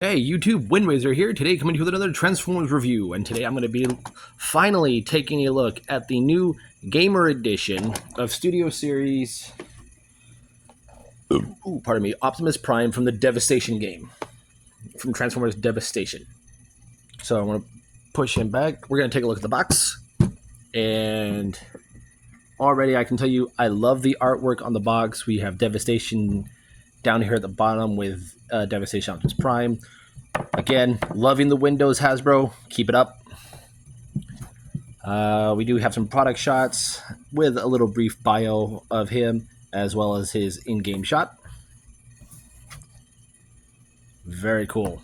Hey YouTube, Windwazor here, today coming to you with another Transformers review, and today I'm going to be finally taking a look at the new Gamer Edition of Studio Series, Optimus Prime from the Devastation game, from Transformers Devastation. So I'm going to push him back, we're going to take a look at the box, and already I can tell you I love the artwork on the box. We have Devastation down here at the bottom with Devastation Optimus Prime. Again, loving the Windows, Hasbro. Keep it up. We do have some product shots with a little brief bio of him, as well as his in-game shot. Very cool.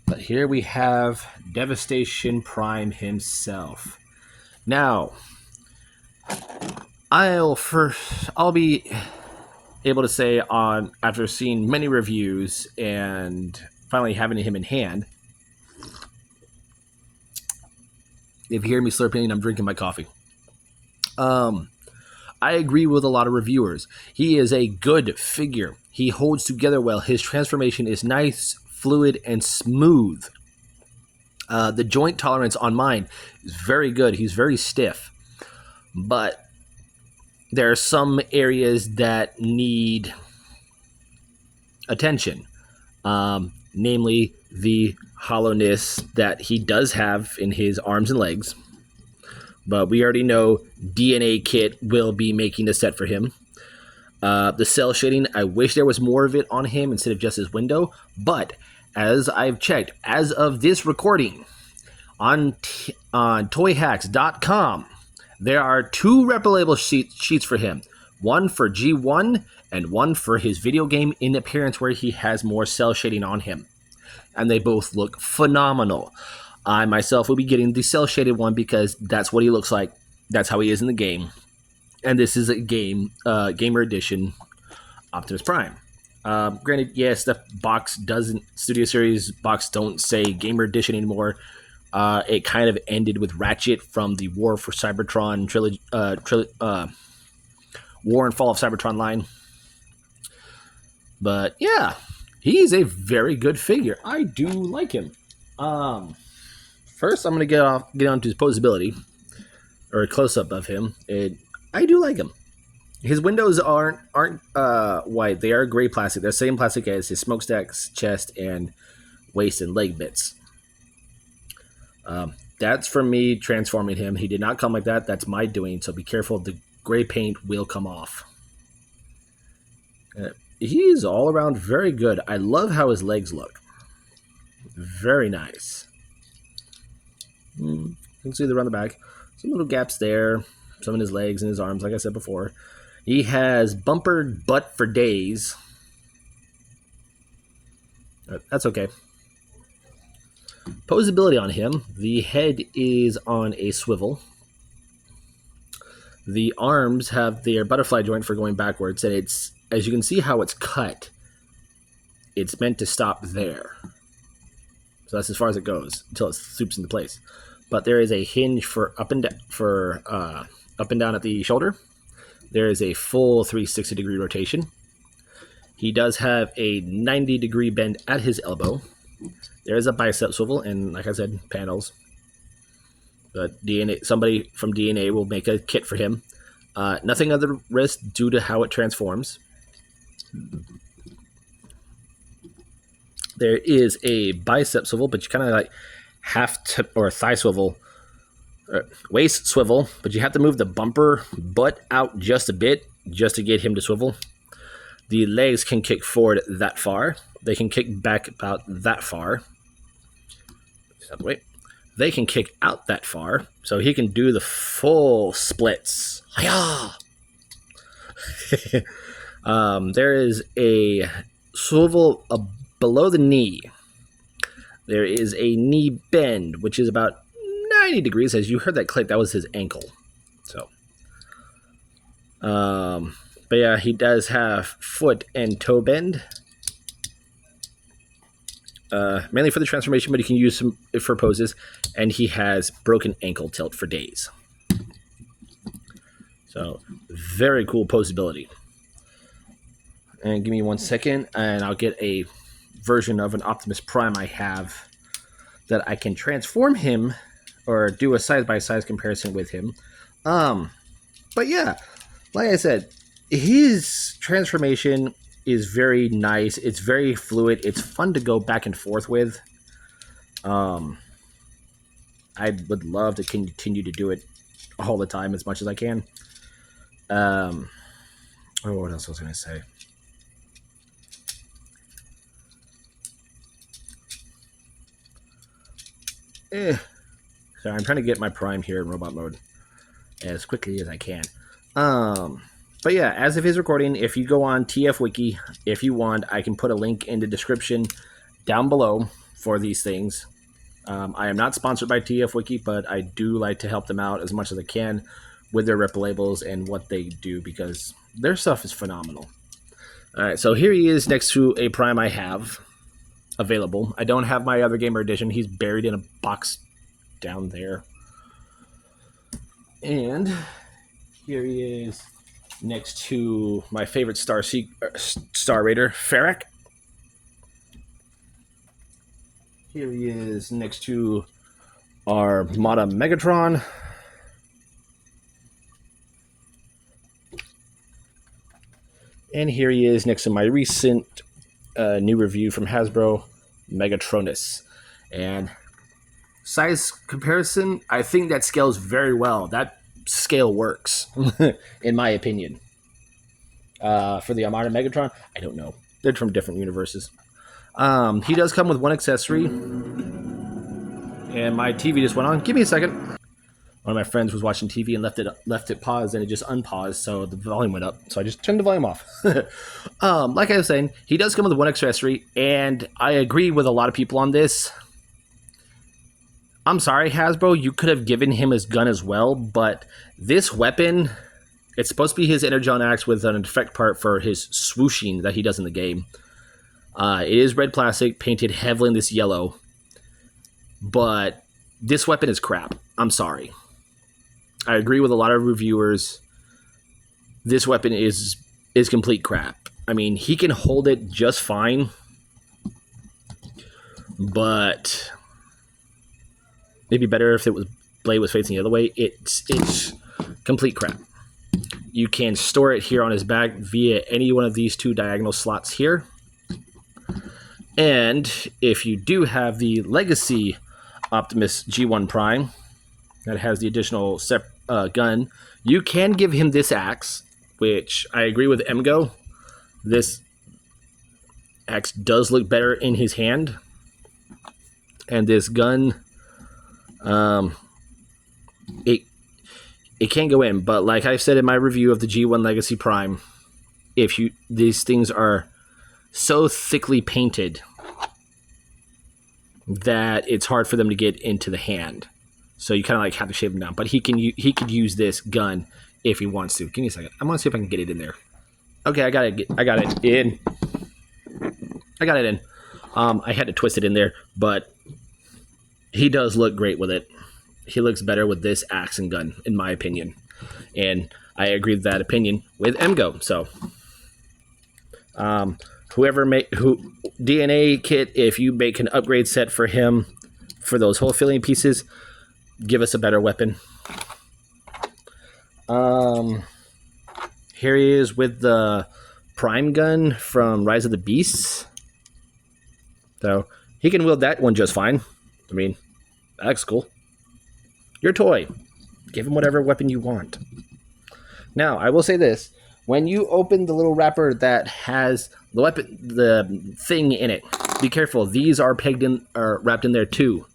But here we have Devastation Prime himself. Now, I'll be able to say after seeing many reviews and finally having him in hand. If you hear me slurping, I'm drinking my coffee. I agree with a lot of reviewers. He is a good figure. He holds together well. His transformation is nice, fluid, and smooth. The joint tolerance on mine is very good. He's very stiff. But there are some areas that need attention, namely the hollowness that he does have in his arms and legs. But we already know DNA Kit will be making the set for him. The cell shading, I wish there was more of it on him instead of just his window. But as I've checked, as of this recording, on toyhacks.com, there are two replicable sheets for him. One for G1 and one for his video game in appearance where he has more cell shading on him. And they both look phenomenal. I myself will be getting the cell shaded one because that's what he looks like. That's how he is in the game. And this is a Gamer Edition Optimus Prime. Granted, yes, the box doesn't, Studio Series box don't say Gamer Edition anymore. It kind of ended with Ratchet from the War for Cybertron trilogy, War and Fall of Cybertron line. But yeah, he's a very good figure. I do like him. First, I'm going to get on to his posability, or a close-up of him. I do like him. His windows aren't white. They are gray plastic. They're the same plastic as his smokestacks, chest, and waist and leg bits. That's for me transforming him. He did not come like that. That's my doing, so be careful. The gray paint will come off. He's all around very good. I love how his legs look. Very nice. You can see around the back. Some little gaps there. Some in his legs and his arms, like I said before. He has bumpered butt for days. That's okay. Posability on him. The head is on a swivel. The arms have their butterfly joint for going backwards, and it's, as you can see how it's cut, it's meant to stop there. So that's as far as it goes until it swoops into place. But there is a hinge for up and down at the shoulder. There is a full 360-degree rotation. He does have a 90-degree bend at his elbow. There is a bicep swivel, and like I said, panels. But somebody from DNA will make a kit for him. Nothing on the wrist due to how it transforms. There is a bicep swivel, but you kind of like have to, or thigh swivel, or waist swivel, but you have to move the bumper butt out just a bit just to get him to swivel. The legs can kick forward that far. They can kick back about that far. Wait. They can kick out that far, so he can do the full splits. There is a swivel below the knee. There is a knee bend, which is about 90 degrees. As you heard that click, that was his ankle. So, but yeah, he does have foot and toe bend. Mainly for the transformation, but he can use some for poses. And he has broken ankle tilt for days. So, very cool posability. And give me 1 second, and I'll get a version of an Optimus Prime I have that I can transform him or do a side-by-side comparison with him. But yeah, like I said, his transformation is very nice. It's very fluid. It's fun to go back and forth with. I would love to continue to do it all the time as much as I can. What else was I going to say? So I'm trying to get my Prime here in robot mode as quickly as I can. But yeah, as of his recording, if you go on TF Wiki, if you want, I can put a link in the description down below for these things. I am not sponsored by TF Wiki, but I do like to help them out as much as I can with their rep labels and what they do, because their stuff is phenomenal. All right, so here he is next to a Prime I have available. I don't have my other Gamer Edition. He's buried in a box down there. And here he is next to my favorite Star Raider, Ferric. Here he is next to our Mata Megatron. And here he is next to my recent new review from Hasbro, Megatronus. And size comparison, I think that scales very well. That scale works, in my opinion. For the Armada Megatron, I don't know. They're from different universes. He does come with one accessory. And my TV just went on. Give me a second. One of my friends was watching TV and left it paused, and it just unpaused, so the volume went up. So I just turned the volume off. Like I was saying, he does come with one accessory, and I agree with a lot of people on this. I'm sorry, Hasbro, you could have given him his gun as well, but this weapon, it's supposed to be his Energon Axe with an effect part for his swooshing that he does in the game. It is red plastic, painted heavily in this yellow, but this weapon is crap. I'm sorry. I agree with a lot of reviewers. This weapon is complete crap. I mean, he can hold it just fine, but maybe better if blade was facing the other way. It's complete crap. You can store it here on his back via any one of these two diagonal slots here. And if you do have the Legacy Optimus G1 Prime that has the additional gun, you can give him this axe, which I agree with Emgo. This axe does look better in his hand. And this gun, it can go in, but like I said in my review of the G1 Legacy Prime, these things are so thickly painted that it's hard for them to get into the hand. So you kind of like have to shave them down. But he could use this gun if he wants to. Give me a second. I want to see if I can get it in there. Okay, I got it in. I had to twist it in there, but he does look great with it. He looks better with this axe and gun, in my opinion. And I agree with that opinion with Emgo. So DNA kit, if you make an upgrade set for him for those hole filling pieces, give us a better weapon. Here he is with the Prime gun from Rise of the Beasts. So he can wield that one just fine. I mean, that looks cool. Your toy. Give him whatever weapon you want. Now, I will say this. When you open the little wrapper that has the thing in it, be careful. These are wrapped in there too.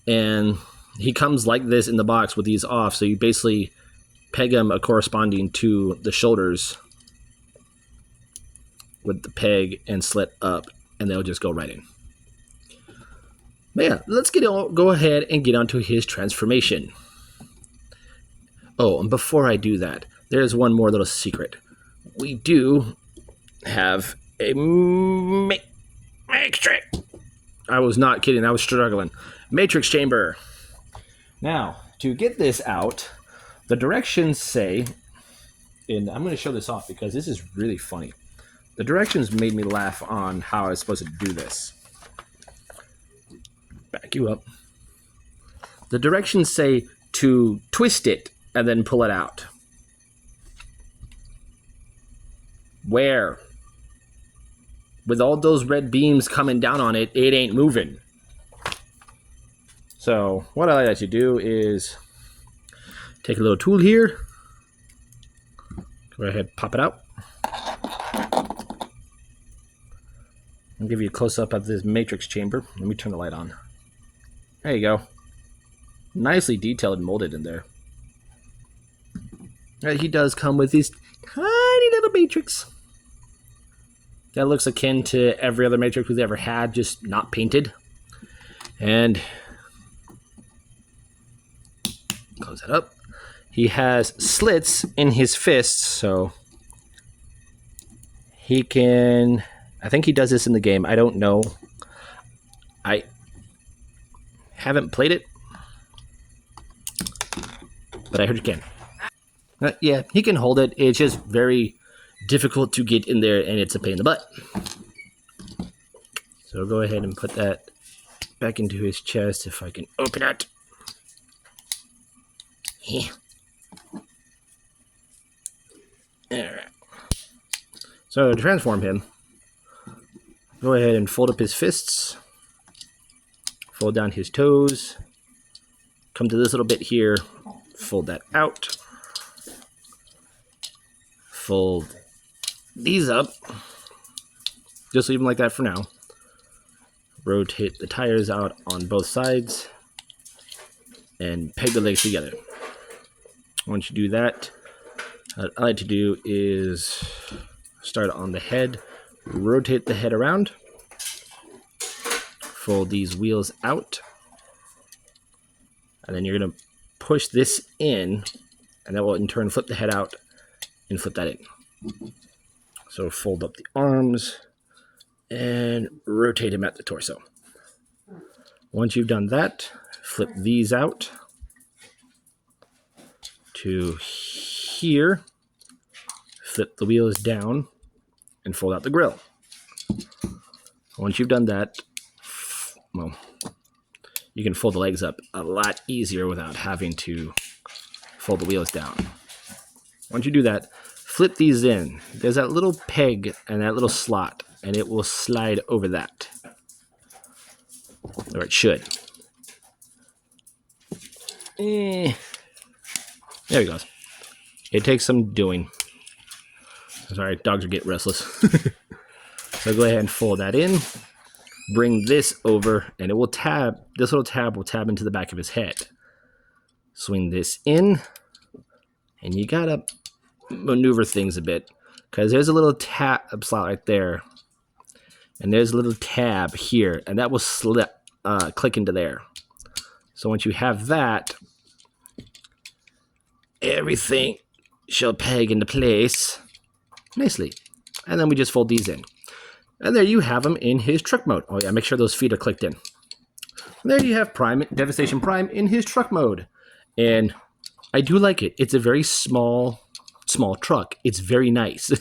And he comes like this in the box with these off, so you basically peg him corresponding to the shoulders with the peg and slit up, and they'll just go right in. But yeah, let's go ahead and get onto his transformation. Oh, and before I do that, there's one more little secret. We do have a matrix. I was not kidding. I was struggling. Matrix chamber. Now, to get this out, the directions say, and I'm going to show this off because this is really funny. The directions made me laugh on how I was supposed to do this. Back you up. The directions say to twist it and then pull it out. Where? With all those red beams coming down on it, it ain't moving. So what I like to do is take a little tool here. Go ahead, pop it out. I'll give you a close-up of this matrix chamber. Let me turn the light on. There you go. Nicely detailed and molded in there. He does come with this tiny little matrix. That looks akin to every other matrix we've ever had, just not painted. And close that up. He has slits in his fists, so he can... I think he does this in the game. I don't know. I haven't played it, but I heard you can. Yeah, he can hold it. It's just very difficult to get in there, and it's a pain in the butt. So go ahead and put that back into his chest if I can open it. Yeah. Alright. So to transform him, go ahead and fold up his fists, fold down his toes, come to this little bit here, fold that out, fold these up, just leave them like that for now. Rotate the tires out on both sides and peg the legs together. Once you do that, what I like to do is start on the head, rotate the head around, fold these wheels out, and then you're going to push this in, and that will in turn flip the head out and flip that in. So fold up the arms and rotate him at the torso. Once you've done that, flip these out to here, flip the wheels down, and fold out the grill. Once you've done that, well, you can fold the legs up a lot easier without having to fold the wheels down. Once you do that, flip these in. There's that little peg and that little slot, and it will slide over that. Or it should. There he goes. It takes some doing. Sorry, dogs are getting restless. So go ahead and fold that in. Bring this over, and it will tab. This little tab will tab into the back of his head. Swing this in, and you gotta maneuver things a bit, because there's a little tab slot right there, and there's a little tab here, and that will click into there. So once you have that, everything shall peg into place nicely. And then we just fold these in. And there you have him in his truck mode. Oh yeah, make sure those feet are clicked in. And there you have Devastation Prime in his truck mode. And I do like it. It's a very small truck. It's very nice.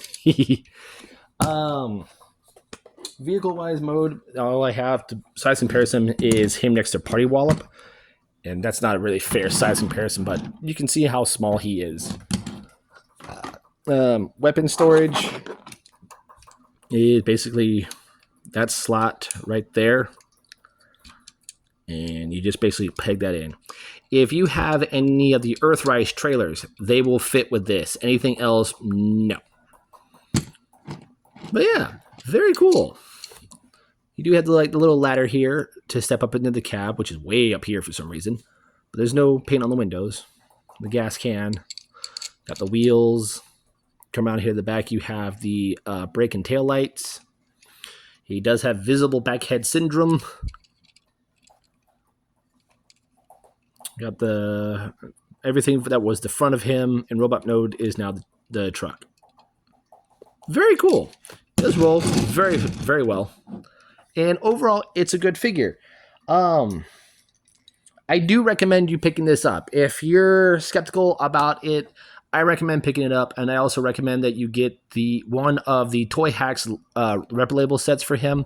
Vehicle-wise mode, all I have to size comparison is him next to Party Wallop. And that's not a really fair size comparison, but you can see how small he is. Weapon storage is basically that slot right there. And you just basically peg that in. If you have any of the Earthrise trailers, they will fit with this. Anything else, no. But yeah, very cool. You do have the little ladder here to step up into the cab, which is way up here for some reason. But there's no paint on the windows. The gas can. Got the wheels. Come around here to the back, you have the brake and tail lights. He does have visible backhead syndrome. Got the everything that was the front of him in robot mode is now the truck. Very cool. It does roll very, very well. And overall, it's a good figure. I do recommend you picking this up. If you're skeptical about it, I recommend picking it up, and I also recommend that you get the one of the Toy Hacks rep label sets for him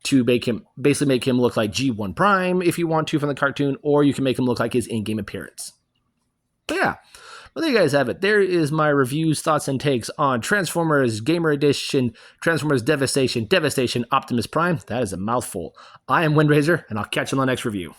to make him look like G1 Prime if you want to from the cartoon, or you can make him look like his in-game appearance. But yeah, well, there you guys have it. There is my reviews, thoughts, and takes on Transformers Gamer Edition, Transformers Devastation, Optimus Prime. That is a mouthful. I am Windraiser, and I'll catch you on the next review.